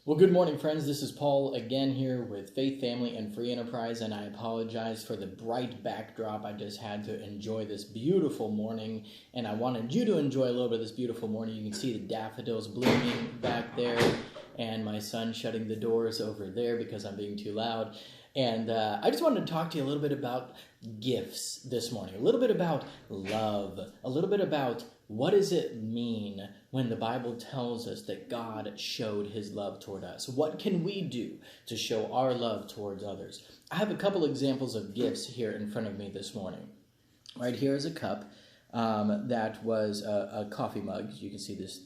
Well, good morning, friends. This is Paul again here with Faith, Family, and Free Enterprise, and I apologize for the bright backdrop. I just had to enjoy this beautiful morning, and I wanted you to enjoy a little bit of this beautiful morning. You can see the daffodils blooming back there, and my son shutting the doors over there because I'm being too loud. And I just wanted to talk to you a little bit about gifts this morning, a little bit about love, a little bit about what does it mean when the Bible tells us that God showed his love toward us? What can we do to show our love towards others? I have a couple examples of gifts here in front of me this morning. Right here is a cup that was a coffee mug. You can see this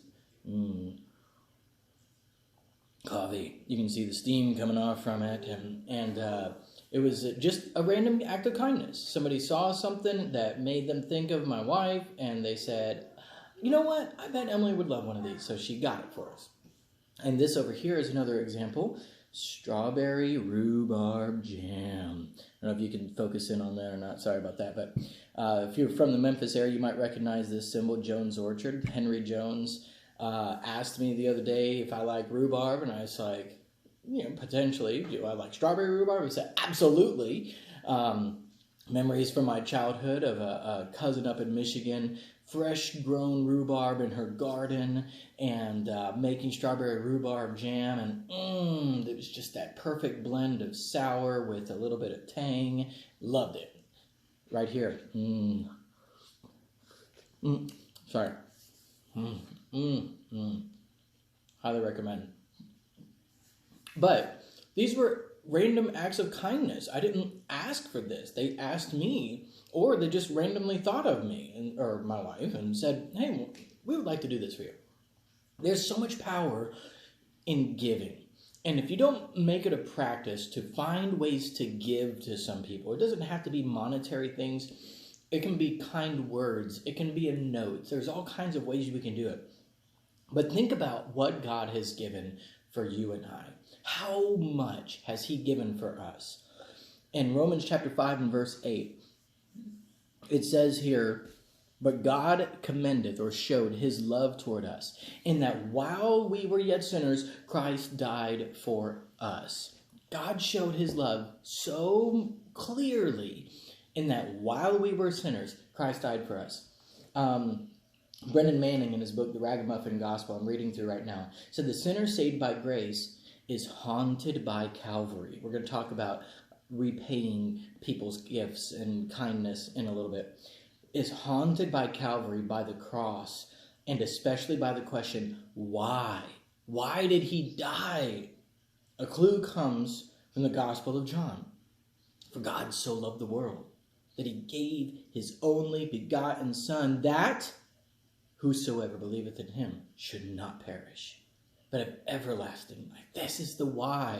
coffee. You can see the steam coming off from it, and it was just a random act of kindness. Somebody saw something that made them think of my wife, and they said, you know what, I bet Emily would love one of these, so she got it for us. And this over here is another example, strawberry rhubarb jam. I don't know if you can focus in on that or not, sorry about that, but if you're from the Memphis area, you might recognize this symbol, Jones Orchard. Henry Jones asked me the other day if I like rhubarb, and I was like, potentially, do I like strawberry rhubarb? He said, absolutely. Memories from my childhood of a cousin up in Michigan, fresh grown rhubarb in her garden, and making strawberry rhubarb jam, and it was just that perfect blend of sour with a little bit of tang. Loved it. Right here. Sorry. Highly recommend. But these were random acts of kindness. I didn't ask for this. They asked me, or they just randomly thought of me or my wife and said, hey, we would like to do this for you. There's so much power in giving. And if you don't make it a practice to find ways to give to some people, it doesn't have to be monetary things. It can be kind words. It can be a note. There's all kinds of ways we can do it. But think about what God has given for you and I. How much has he given for us? In Romans chapter 5 and verse 8, it says here, but God commendeth or showed his love toward us, in that while we were yet sinners, Christ died for us. God showed his love so clearly in that while we were sinners, Christ died for us. Brendan Manning, in his book, The Ragamuffin Gospel, I'm reading through right now, said the sinner saved by grace is haunted by Calvary. We're going to talk about repaying people's gifts and kindness in a little bit. Is haunted by Calvary, by the cross, and especially by the question, why? Why did he die? A clue comes from the Gospel of John. For God so loved the world that he gave his only begotten Son, that whosoever believeth in him should not perish, but have everlasting life. This is the why.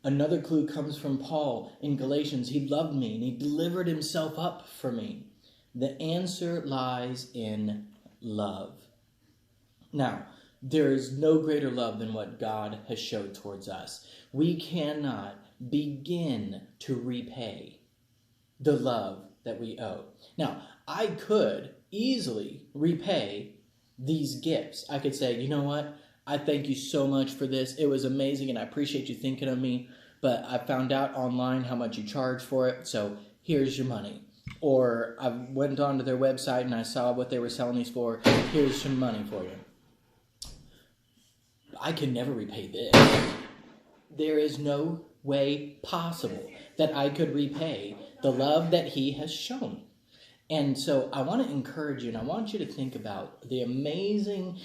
Another clue comes from Paul in Galatians. He loved me and he delivered himself up for me. The answer lies in love. Now, there is no greater love than what God has showed towards us. We cannot begin to repay the love that we owe. Now, I could easily repay these gifts. I could say, you know what? I thank you so much for this. It was amazing, and I appreciate you thinking of me, but I found out online how much you charge for it, so here's your money. Or I went onto their website and I saw what they were selling these for. Here's some money for you. I can never repay this. There is no way possible that I could repay the love that he has shown. And so I want to encourage you, and I want you to think about the amazing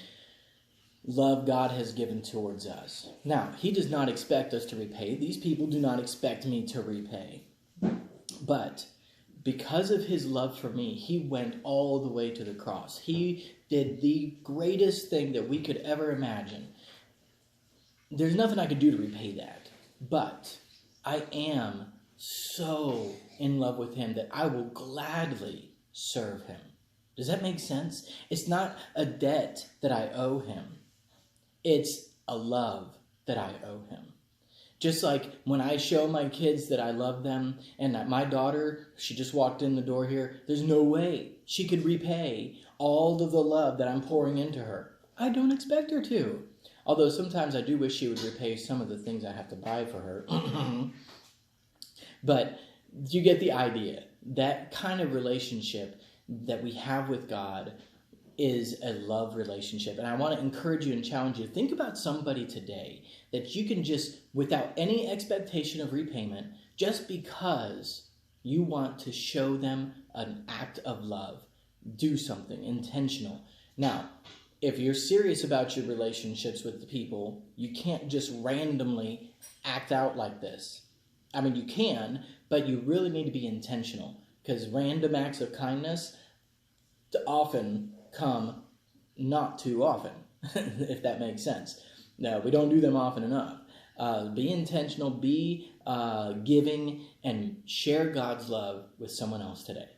love God has given towards us. Now, he does not expect us to repay. These people do not expect me to repay. But because of his love for me, he went all the way to the cross. He did the greatest thing that we could ever imagine. There's nothing I could do to repay that. But I am so in love with him that I will gladly serve him. Does that make sense? It's not a debt that I owe him. It's a love that I owe him. Just like when I show my kids that I love them, and that my daughter, she just walked in the door here, there's no way she could repay all of the love that I'm pouring into her. I don't expect her to. Although sometimes I do wish she would repay some of the things I have to buy for her. But you get the idea. That kind of relationship that we have with God is a love relationship. And I want to encourage you and challenge you. Think about somebody today that you can just, without any expectation of repayment, just because you want to show them an act of love, do something intentional. Now, if you're serious about your relationships with the people, you can't just randomly act out like this. I mean, you can, but you really need to be intentional, because random acts of kindness often come not too often, if that makes sense. No, we don't do them often enough. Be intentional, be giving, and share God's love with someone else today.